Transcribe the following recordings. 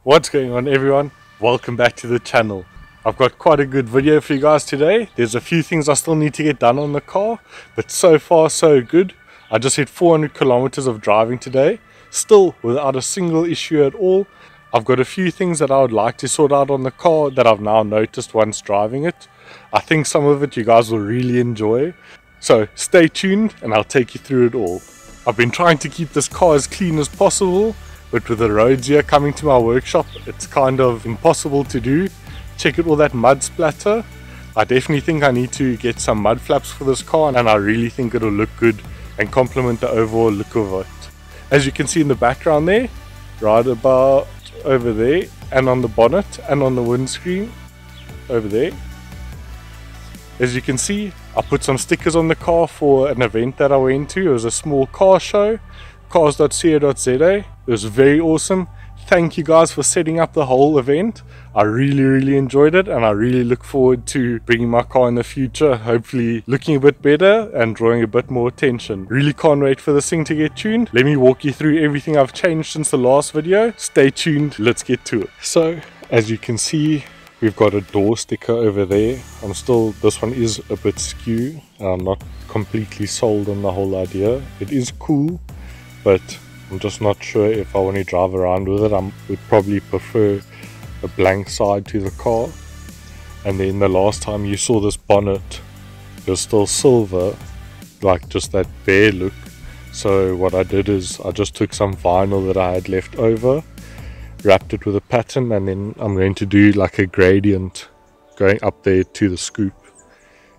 What's going on, everyone? Welcome back to the channel. I've got quite a good video for you guys today. There's a few things I still need to get done on the car, but so far so good. I just hit 400 kilometers of driving today, still without a single issue at all. I've got a few things that I would like to sort out on the car that I've now noticed once driving it. I think some of it you guys will really enjoy. So stay tuned and I'll take you through it all. I've been trying to keep this car as clean as possible, but with the roads here coming to my workshop, it's kind of impossible to do. Check out all that mud splatter. I definitely think I need to get some mud flaps for this car, and I really think it'll look good and complement the overall look of it. As you can see in the background there, right about over there, and on the bonnet and on the windscreen over there. As you can see, I put some stickers on the car for an event that I went to. It was a small car show, cars.co.za. It was very awesome. Thank you guys for setting up the whole event. I really enjoyed it, and I really look forward to bringing my car in the future, hopefully looking a bit better and drawing a bit more attention. Really can't wait for this thing to get tuned. Let me walk you through everything I've changed since the last video. Stay tuned, let's get to it. So as you can see, we've got a door sticker over there. This one is a bit skew. I'm not completely sold on the whole idea. It is cool, but I'm just not sure if I want to drive around with it. I would probably prefer a blank side to the car. And then the last time you saw this bonnet, it was still silver, like just that bare look. So what I did is I just took some vinyl that I had left over, wrapped it with a pattern, and then I'm going to do like a gradient going up there to the scoop.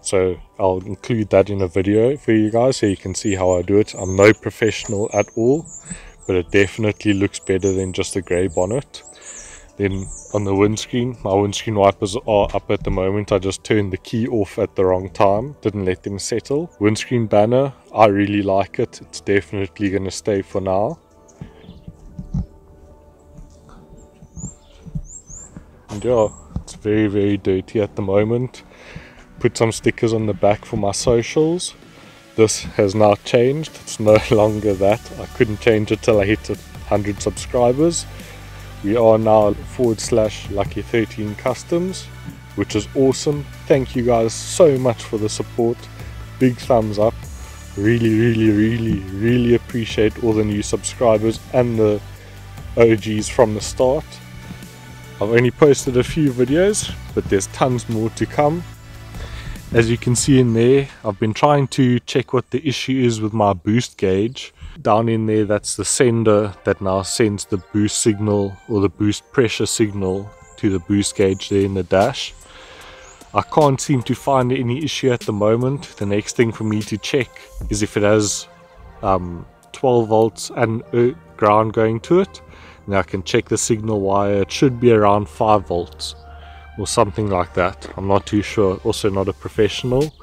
So I'll include that in a video for you guys so you can see how I do it. I'm no professional at all, but it definitely looks better than just a grey bonnet. Then on the windscreen, my windscreen wipers are up at the moment. I just turned the key off at the wrong time, didn't let them settle. Windscreen banner, I really like it. It's definitely going to stay for now. And yeah, it's very dirty at the moment. Put some stickers on the back for my socials. This has now changed. It's no longer that. I couldn't change it till I hit 100 subscribers. We are now /Lucky13 Customs, which is awesome. Thank you guys so much for the support. Big thumbs up. Really appreciate all the new subscribers and the OGs from the start. I've only posted a few videos, but there's tons more to come. As you can see in there, I've been trying to check what the issue is with my boost gauge. Down in there, that's the sender that now sends the boost signal or the boost pressure signal to the boost gauge there in the dash. I can't seem to find any issue at the moment. The next thing for me to check is if it has 12 volts and ground going to it. Now I can check the signal wire. It should be around 5 volts or something like that. I'm not too sure. Also not a professional.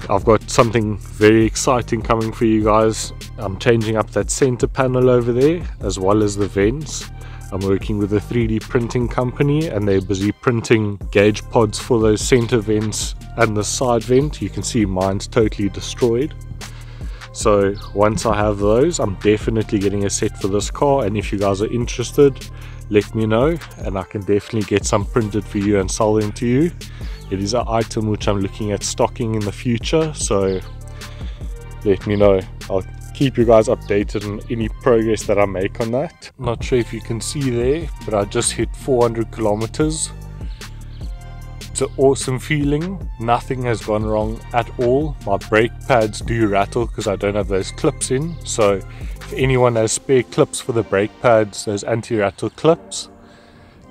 I've got something very exciting coming for you guys. I'm changing up that center panel over there as well as the vents. I'm working with a 3D printing company, and they're busy printing gauge pods for those center vents and the side vent. You can see mine's totally destroyed. So once I have those, I'm definitely getting a set for this car, and if you guys are interested, let me know and I can definitely get some printed for you and sell them to you. It is an item which I'm looking at stocking in the future, so let me know. I'll keep you guys updated on any progress that I make on that. Not sure if you can see there, but I just hit 400 kilometers. It's an awesome feeling. Nothing has gone wrong at all. My brake pads do rattle because I don't have those clips in, so if anyone has spare clips for the brake pads, those anti-rattle clips,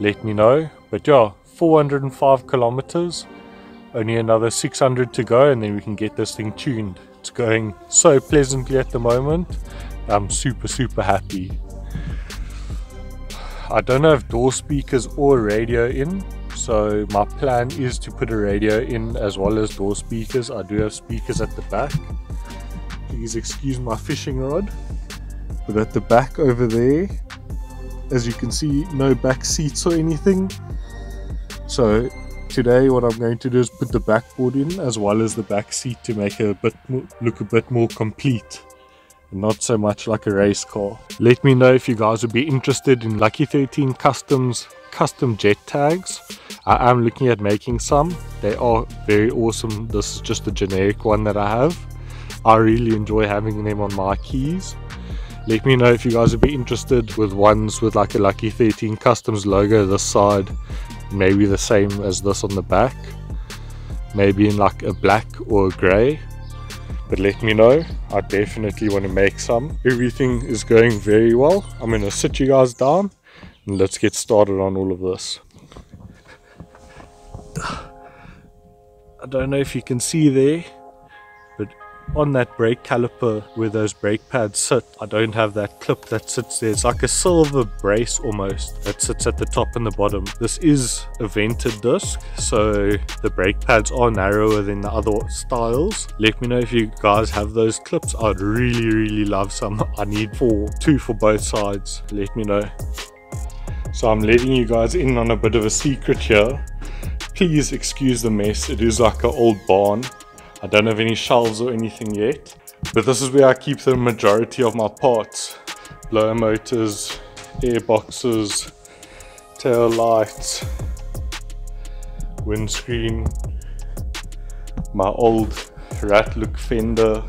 let me know. But yeah, 405 kilometers, only another 600 to go, and then we can get this thing tuned. It's going so pleasantly at the moment. I'm super happy. I don't have door speakers or radio in, so my plan is to put a radio in as well as door speakers. I do have speakers at the back. Please excuse my fishing rod. But at the back over there, as you can see, no back seats or anything. So today what I'm going to do is put the backboard in as well as the back seat to make it look a bit more complete. not so much like a race car. Let me know if you guys would be interested in Lucky 13 Customs custom jet tags. I am looking at making some. They are very awesome. This is just a generic one that I have. I really enjoy having them on my keys. Let me know if you guys would be interested with ones with like a Lucky 13 Customs logo this side, maybe the same as this on the back, maybe in like a black or a grey. But let me know. I definitely want to make some. Everything is going very well. I'm going to sit you guys down and let's get started on all of this. I don't know if you can see there, but on that brake caliper where those brake pads sit, I don't have that clip that sits there. It's like a silver brace almost that sits at the top and the bottom. This is a vented disc, so the brake pads are narrower than the other styles. Let me know if you guys have those clips. I'd really love some. I need two for both sides. Let me know. So I'm letting you guys in on a bit of a secret here. Please excuse the mess. It is like an old barn. I don't have any shelves or anything yet, but this is where I keep the majority of my parts. Blower motors, air boxes, tail lights, windscreen, my old rat-look fender,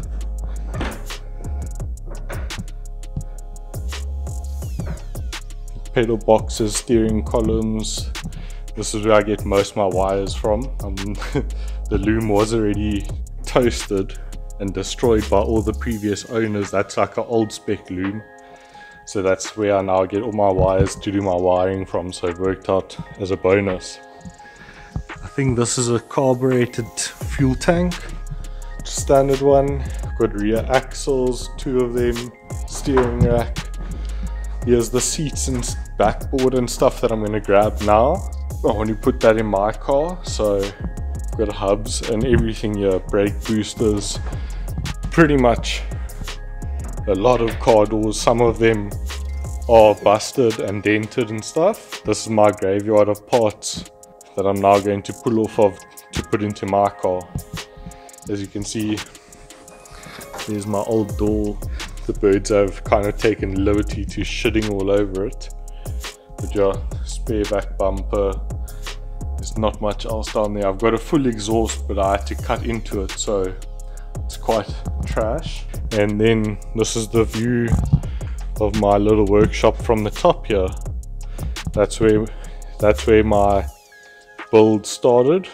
pedal boxes, steering columns. This is where I get most of my wires from. The loom was already toasted and destroyed by all the previous owners. That's like an old spec loom. So that's where I now get all my wires to do my wiring from. So it worked out as a bonus. I think this is a carbureted fuel tank. Standard one. Got rear axles, 2 of them. Steering rack. Here's the seats and backboard and stuff that I'm going to grab now. I want to put that in my car. So got hubs and everything here, brake boosters, pretty much a lot of car doors. Some of them are busted and dented and stuff. This is my graveyard of parts that I'm now going to pull off of to put into my car. As you can see, there's my old door. The birds have kind of taken liberty to shitting all over it. But yeah, spare back bumper. There's not much else down there. I've got a full exhaust, but I had to cut into it, so it's quite trash. And then this is the view of my little workshop from the top here. That's where my build started.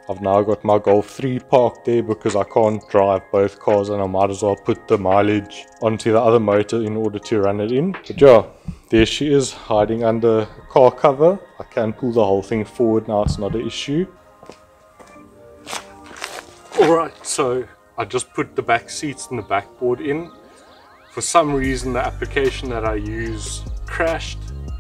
I've now got my Golf 3 parked there because I can't drive both cars, and I might as well put the mileage onto the other motor in order to run it in. But yeah, there she is, hiding under a car cover. I can pull the whole thing forward now, it's not an issue. Alright, so I just put the back seats and the backboard in. For some reason the application that I use crashed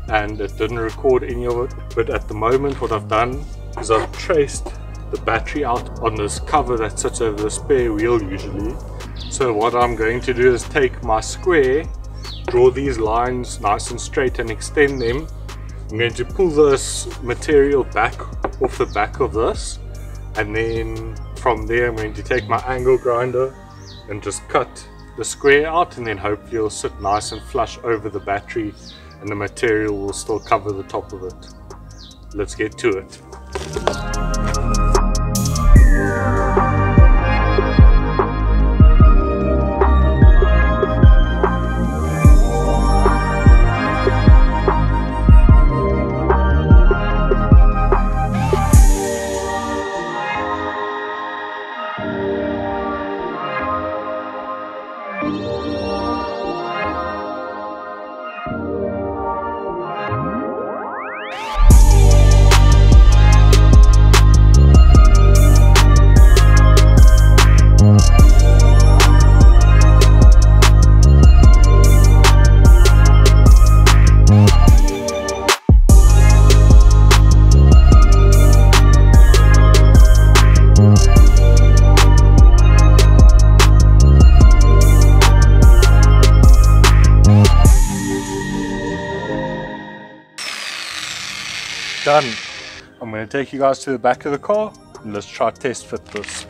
and it didn't record any of it. But at the moment what I've done is I've traced the battery out on this cover that sits over the spare wheel usually. So what I'm going to do is take my square, draw these lines nice and straight and extend them. I'm going to pull this material back off the back of this, and then from there I'm going to take my angle grinder and just cut the square out, and then hopefully it'll sit nice and flush over the battery and the material will still cover the top of it. Let's get to it. Done. I'm going to take you guys to the back of the car and let's try test fit this.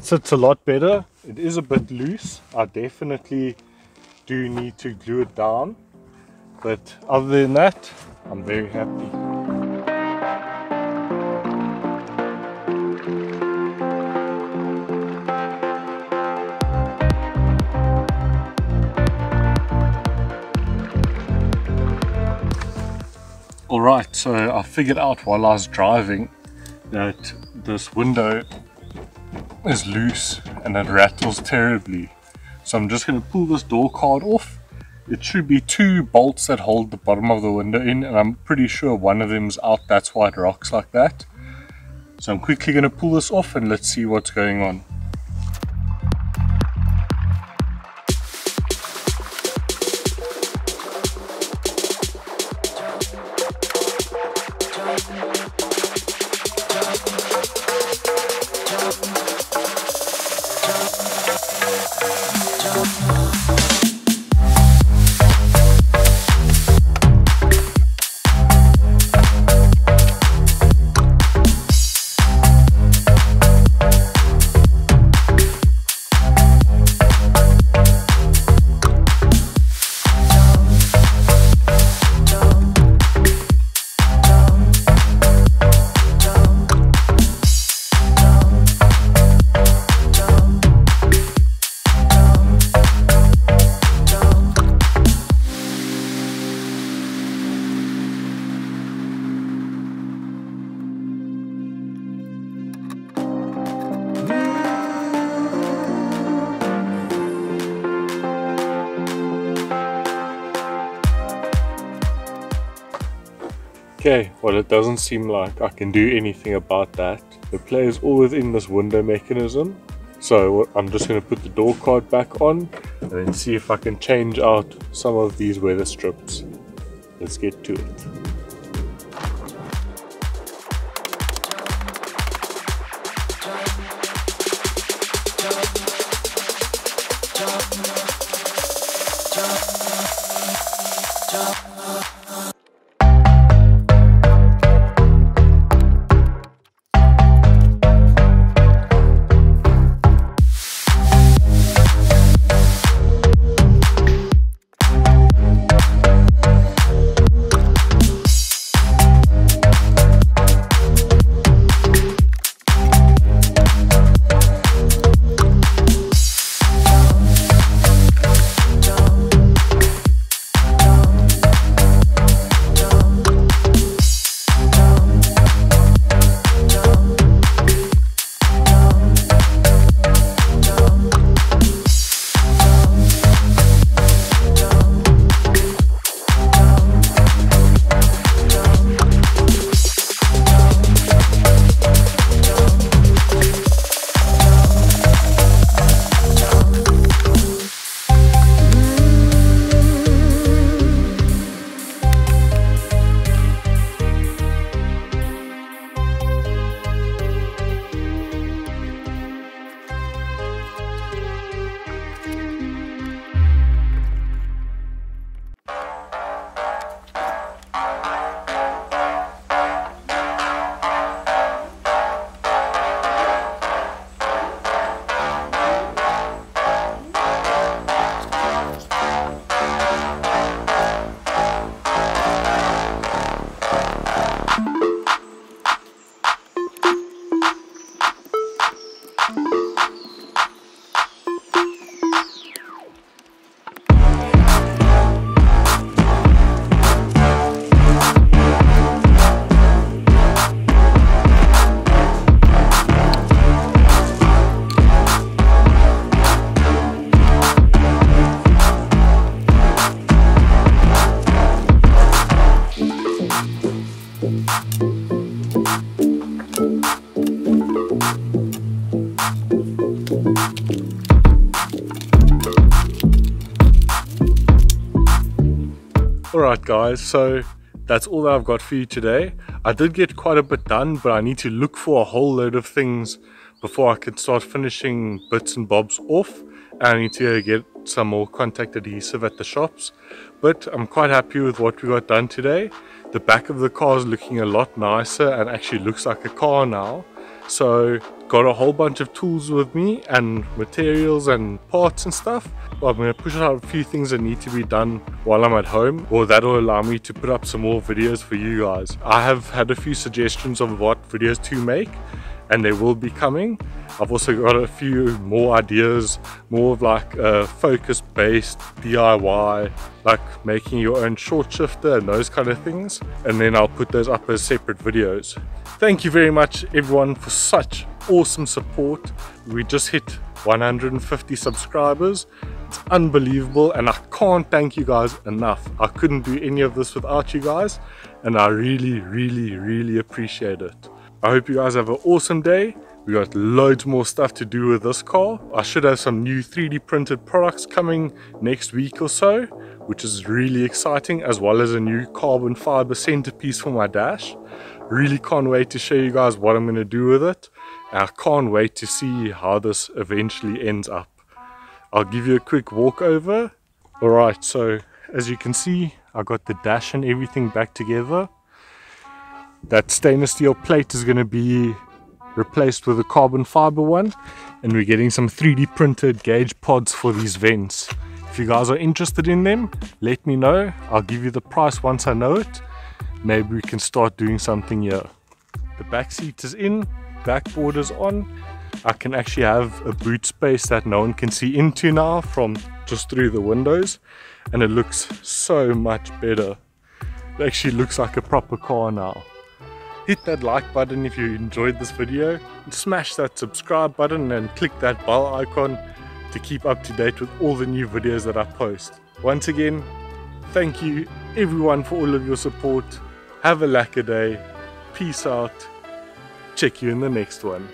sits a lot better. It is a bit loose. I definitely do need to glue it down, but other than that, I'm very happy. Alright, so I figured out while I was driving that this window is loose and it rattles terribly. So I'm just going to pull this door card off. It should be 2 bolts that hold the bottom of the window in, and I'm pretty sure one of them is out, that's why it rocks like that. So I'm quickly going to pull this off and let's see what's going on. Okay, well, it doesn't seem like I can do anything about that. The play is all within this window mechanism. So I'm just going to put the door card back on and then see if I can change out some of these weather strips. Let's get to it. Alright guys, so that's all that I've got for you today. I did get quite a bit done, but I need to look for a whole load of things before I can start finishing bits and bobs off. And I need to get some more contact adhesive at the shops. But I'm quite happy with what we got done today. The back of the car is looking a lot nicer and actually looks like a car now. So got a whole bunch of tools with me and materials and parts and stuff. But I'm going to push out a few things that need to be done while I'm at home, or that'll allow me to put up some more videos for you guys. I have had a few suggestions of what videos to make, and they will be coming. I've also got a few more ideas, more of like a focus based DIY, like making your own short shifter and those kind of things, and then I'll put those up as separate videos. Thank you very much everyone for such awesome support. We just hit 150 subscribers. It's unbelievable, and I can't thank you guys enough. I couldn't do any of this without you guys, and I really appreciate it. I hope you guys have an awesome day. We got loads more stuff to do with this car. I should have some new 3D printed products coming next week or so, which is really exciting, as well as a new carbon fiber centerpiece for my dash. Really can't wait to show you guys what I'm going to do with it. And I can't wait to see how this eventually ends up. I'll give you a quick walk over. Alright, so as you can see, I got the dash and everything back together. That stainless steel plate is going to be replaced with a carbon fiber one, and we're getting some 3D printed gauge pods for these vents. If you guys are interested in them, let me know. I'll give you the price once I know it. Maybe we can start doing something here. The back seat is in, backboard is on. I can actually have a boot space that no one can see into now from just through the windows, and it looks so much better. It actually looks like a proper car now. Hit that like button if you enjoyed this video, and smash that subscribe button and click that bell icon to keep up to date with all the new videos that I post. Once again, thank you everyone for all of your support. Have a lacquer day. Peace out. Check you in the next one.